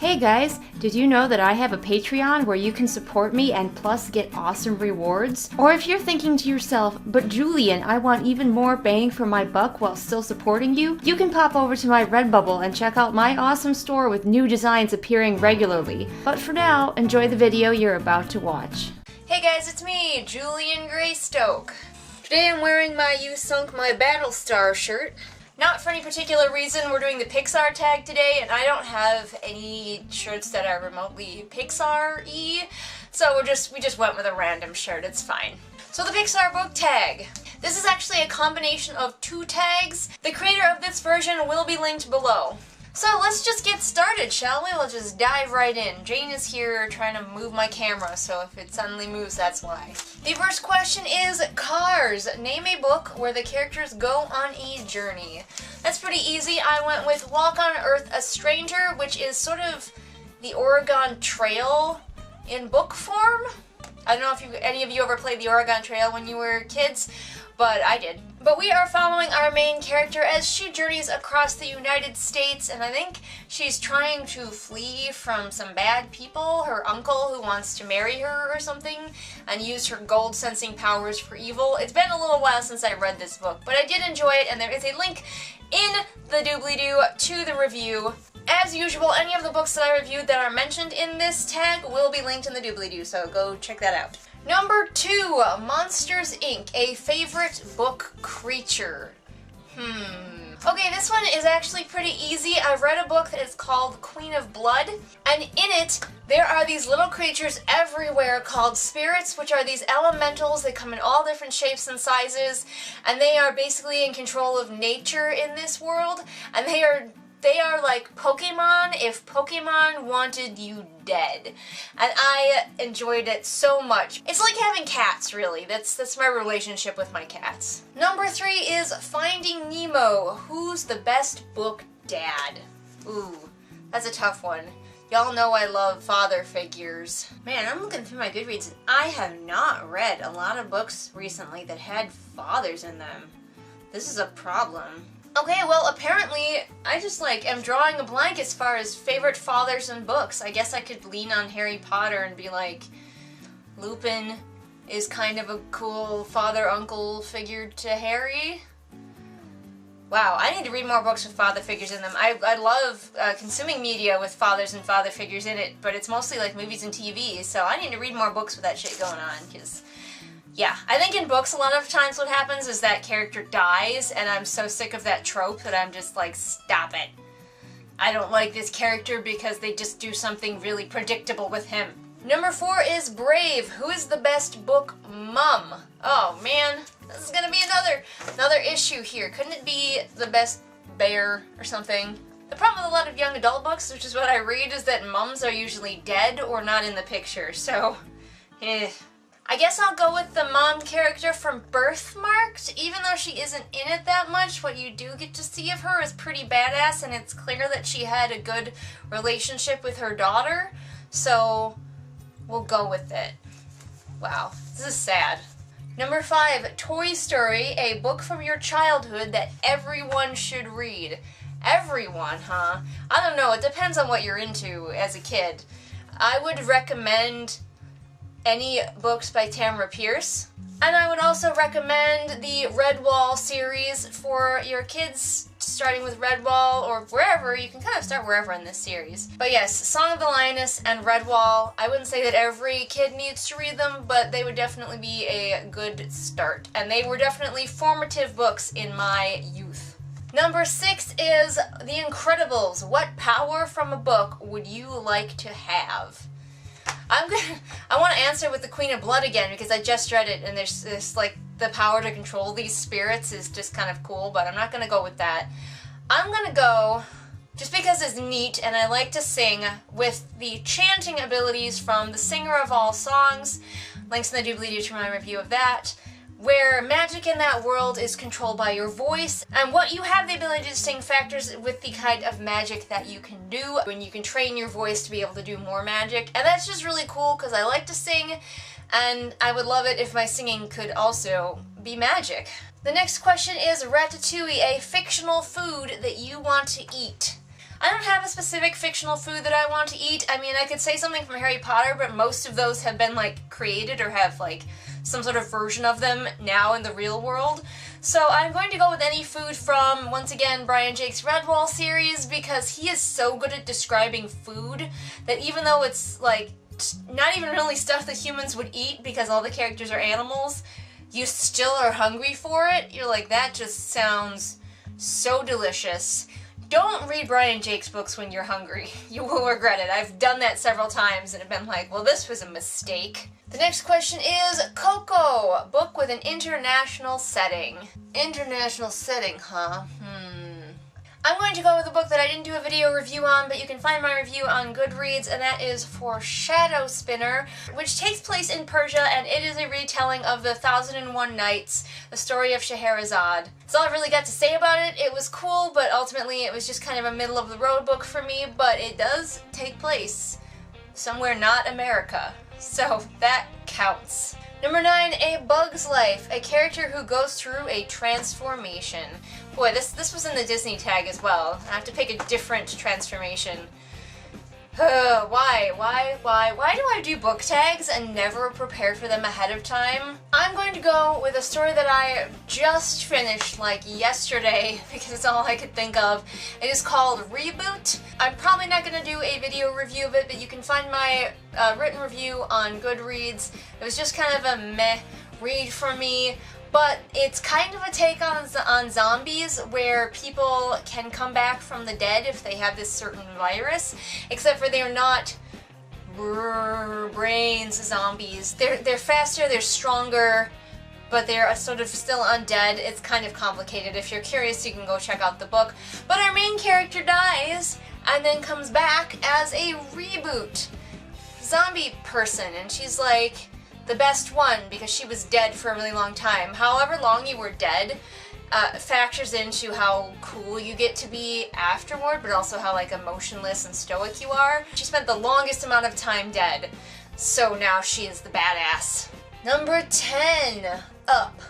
Hey guys, did you know that I have a Patreon where you can support me and plus get awesome rewards? Or if you're thinking to yourself, but Julian, I want even more bang for my buck while still supporting you, you can pop over to my Redbubble and check out my awesome store with new designs appearing regularly. But for now, enjoy the video you're about to watch. Hey guys, it's me, Julian Greystoke. Today I'm wearing my You Sunk My Battlestar shirt. Not for any particular reason, we're doing the Pixar tag today, and I don't have any shirts that are remotely Pixar-y, so we just went with a random shirt, it's fine. So the Pixar Book Tag. This is actually a combination of two tags. The creator of this version will be linked below. So let's just get started, shall we? Let's just dive right in. Jane is here trying to move my camera, so if it suddenly moves, that's why. The first question is Cars. Name a book where the characters go on a journey. That's pretty easy. I went with Walk on Earth, a Stranger, which is sort of the Oregon Trail in book form. I don't know if any of you ever played the Oregon Trail when you were kids, but I did. But we are following our main character as she journeys across the United States, and I think she's trying to flee from some bad people, her uncle who wants to marry her or something, and use her gold-sensing powers for evil. It's been a little while since I read this book, but I did enjoy it, and there is a link in the doobly-doo to the review. As usual, any of the books that I reviewed that are mentioned in this tag will be linked in the doobly-doo, so go check that out. Number 2, Monsters, Inc., a favorite book creature. Okay, this one is actually pretty easy. I read a book that is called Queen of Blood, and in it, there are these little creatures everywhere called spirits, which are these elementals. They come in all different shapes and sizes, and they are basically in control of nature in this world, and they are like Pokemon if Pokemon wanted you dead. And I enjoyed it so much. It's like having cats, really. That's my relationship with my cats. Number 3 is Finding Nemo. Who's the best book dad? Ooh, that's a tough one. Y'all know I love father figures. Man, I'm looking through my Goodreads and I have not read a lot of books recently that had fathers in them. This is a problem. Okay, well, apparently, I just, am drawing a blank as far as favorite fathers in books. I guess I could lean on Harry Potter and be like, Lupin is kind of a cool father-uncle figure to Harry. Wow, I need to read more books with father figures in them. I love consuming media with fathers and father figures in it, but it's mostly like movies and TV, so I need to read more books with that shit going on, because... yeah, I think in books a lot of times what happens is that character dies, and I'm so sick of that trope that I'm just like, stop it. I don't like this character because they just do something really predictable with him. Number 4 is Brave. Who is the best book mom? Oh man, this is gonna be another issue here. Couldn't it be the best bear or something? The problem with a lot of young adult books, which is what I read, is that moms are usually dead or not in the picture, so I guess I'll go with the mom character from Birthmarked. Even though she isn't in it that much, what you do get to see of her is pretty badass, and it's clear that she had a good relationship with her daughter, so we'll go with it. Wow, this is sad. Number 5, Toy Story, a book from your childhood that everyone should read. Everyone, huh? I don't know, it depends on what you're into as a kid. I would recommend any books by Tamara Pierce. And I would also recommend the Redwall series for your kids, starting with Redwall or wherever. You can kind of start wherever in this series. But yes, Song of the Lioness and Redwall, I wouldn't say that every kid needs to read them, but they would definitely be a good start. And they were definitely formative books in my youth. Number 6 is The Incredibles. What power from a book would you like to have? I want to answer with the Queen of Blood again because I just read it and there's this, the power to control these spirits is just kind of cool, but I'm not going to go with that. I'm going to go, just because it's neat and I like to sing, with the chanting abilities from the Singer of All Songs. Links in the doobly-doo to my review of that. Where magic in that world is controlled by your voice, and what you have the ability to sing factors with the kind of magic that you can do, when you can train your voice to be able to do more magic, and that's just really cool because I like to sing, and I would love it if my singing could also be magic. The next question is Ratatouille, a fictional food that you want to eat. I don't have a specific fictional food that I want to eat. I mean, I could say something from Harry Potter, but most of those have been, like, created or have, like, some sort of version of them now in the real world. So I'm going to go with any food from, once again, Brian Jake's Redwall series, because he is so good at describing food that even though it's, like, not even really stuff that humans would eat because all the characters are animals, you still are hungry for it. You're like, that just sounds so delicious. Don't read Brian Jake's books when you're hungry. You will regret it. I've done that several times and have been like, well, this was a mistake. The next question is Coco, book with an international setting. International setting, huh? I'm going to go with a book that I didn't do a video review on, but you can find my review on Goodreads, and that is for Shadow Spinner, which takes place in Persia, and it is a retelling of the 1001 Nights, the story of Scheherazade. That's all I really got to say about it. It was cool, but ultimately it was just kind of a middle-of-the-road book for me, but it does take place somewhere not America, so that counts. Number 9, A Bug's Life, a character who goes through a transformation. Boy, this was in the Disney tag as well. I have to pick a different transformation. Why do I do book tags and never prepare for them ahead of time? I'm going to go with a story that I just finished, like, yesterday, because it's all I could think of. It is called Reboot. I'm probably not going to do a video review of it, but you can find my written review on Goodreads. It was just kind of a meh read for me. But it's kind of a take on zombies, where people can come back from the dead if they have this certain virus, except for they're not brains zombies. They're faster, they're stronger, but they're sort of still undead. It's kind of complicated. If you're curious, you can go check out the book. But our main character dies and then comes back as a reboot zombie person, and she's like the best one because she was dead for a really long time. However long you were dead factors into how cool you get to be afterward, but also how, like, emotionless and stoic you are. She spent the longest amount of time dead, so now she is the badass. Number 10, Up,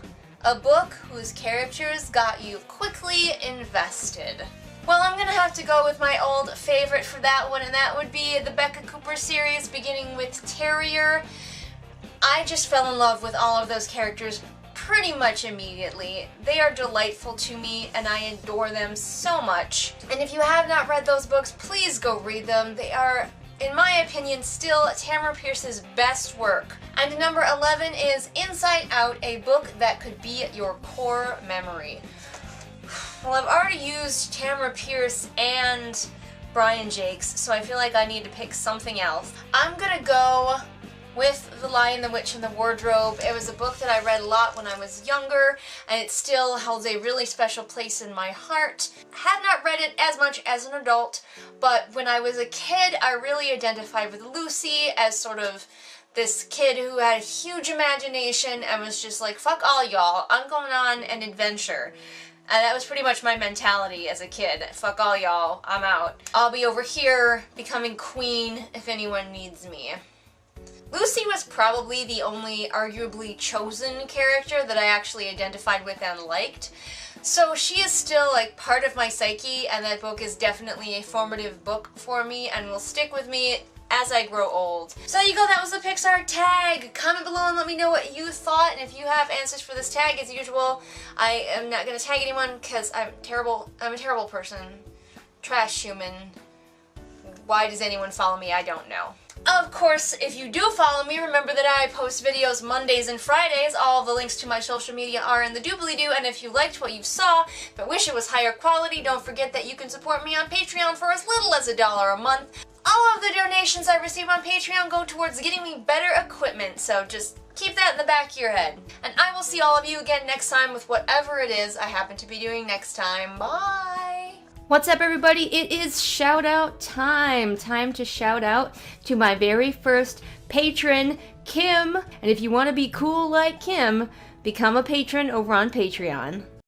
a book whose characters got you quickly invested. Well, I'm gonna have to go with my old favorite for that one, and that would be the Becca Cooper series, beginning with Terrier. I just fell in love with all of those characters pretty much immediately. They are delightful to me, and I adore them so much. And if you have not read those books, please go read them. They are, in my opinion, still Tamara Pierce's best work. And number 11 is Inside Out, a book that could be your core memory. Well, I've already used Tamara Pierce and Brian Jakes, so I feel like I need to pick something else. I'm gonna go with The Lion, the Witch, and the Wardrobe. It was a book that I read a lot when I was younger, and it still holds a really special place in my heart. I have not read it as much as an adult, but when I was a kid, I really identified with Lucy as sort of this kid who had a huge imagination and was just like, fuck all y'all, I'm going on an adventure. And that was pretty much my mentality as a kid. Fuck all y'all, I'm out. I'll be over here becoming queen if anyone needs me. Lucy was probably the only arguably chosen character that I actually identified with and liked. So she is still, like, part of my psyche, and that book is definitely a formative book for me and will stick with me as I grow old. So there you go, that was the Pixar tag. Comment below and let me know what you thought, and if you have answers for this tag, as usual, I am not going to tag anyone because I'm a terrible person. Trash human. Why does anyone follow me? I don't know. Of course, if you do follow me, remember that I post videos Mondays and Fridays. All the links to my social media are in the doobly-doo, and if you liked what you saw, but wish it was higher quality, don't forget that you can support me on Patreon for as little as $1 a month. All of the donations I receive on Patreon go towards getting me better equipment, so just keep that in the back of your head. And I will see all of you again next time with whatever it is I happen to be doing next time. Bye! What's up, everybody? It is shout out time. Time to shout out to my very first patron, Kim. And if you want to be cool like Kim, become a patron over on Patreon.